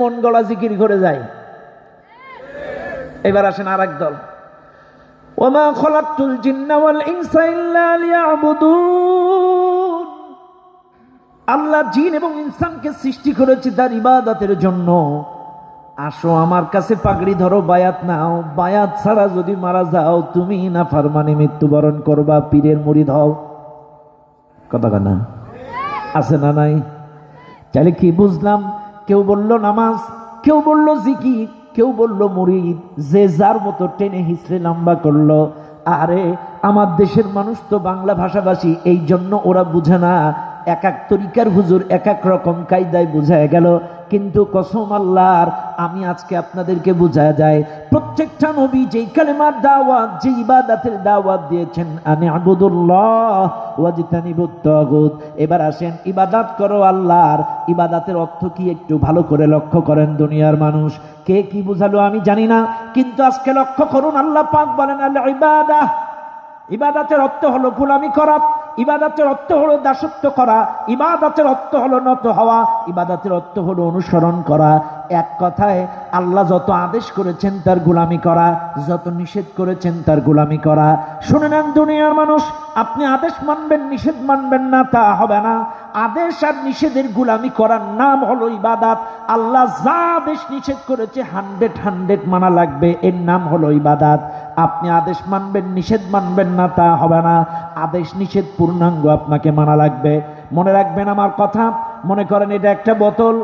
মন গলা জিকির করে যায়। এবার আসেন আরেক দল, ওমা খলাকতুল জিন্না ওয়াল ইনসা ইল্লা লিয়াবুদুন। আল্লাহ জিন এবং ইনসানকে সৃষ্টি করেছে তার ইবাদতের জন্য। আসো আমার কাছে পাগড়ি ধরো, বায়াত নাও। বায়াত ছাড়া যদি মারা যাও তুমি নাফরমানি মৃত্যুবরণ করবা, পীরের মুরিদ হও। কথা না আছে না নাই? তাহলে কি বুঝলাম? কেউ বলল নামাজ, কেউ বলল জিকির, কেউ বলল মুরিদ, যে যার মতো টেনে হিসড়ে লম্বা করলো। আরে আমার দেশের মানুষ তো বাংলা ভাষাভাষী, এই জন্য ওরা বুঝে না। এক এক তরিকার হুজুর এক এক রকম কায়দায় বুঝায় গেল। কিন্তু কসম আল্লাহর, আমি আজকে আপনাদেরকে বুঝায় যায়, প্রত্যেকটা নবী যেই কালেমার দাওয়াত, যে ইবাদতের দাওয়াত দিয়েছেন, আনি আবুদুল্লাহ ওয়াজতানিবুত তাগুত। এবার আসেন, ইবাদত করো আল্লাহর। ইবাদতের অর্থ কি একটু ভালো করে লক্ষ্য করেন। দুনিয়ার মানুষ কে কি বুঝালো আমি জানি না, কিন্তু আজকে লক্ষ্য করুন, আল্লাহ পাক বলেন আল ইবাদাহ। ইবাদতের অর্থ হলো গোলামি করা, ইবাদতের অর্থ হলো দাসত্ব করা, ইবাদতের অর্থ হলো নত হওয়া, ইবাদতের অর্থ হলো অনুসরণ করা। এক কথায় আল্লাহ যত আদেশ করেছেন তার গোলামি করা, যত নিষেধ করেছেন তার গোলামি করা। শুনে নেন দুনিয়ার মানুষ, আপনি আদেশ মানবেন নিষেধ মানবেন না তা হবে না। আদেশ আর নিষেধের গোলামি করার নাম হলো ইবাদত। আল্লাহ যা আদেশ নিষেধ করেছে 100 মানা লাগবে, এর নাম হলো ইবাদত। আপনি আদেশ মানবেন নিষেধ মানবেন না তা হবে না। আদেশ নিষেধ পূর্ণাঙ্গ আপনাকে মানা লাগবে। মনে রাখবেন আমার কথা। মনে করেন এটা একটা বোতল,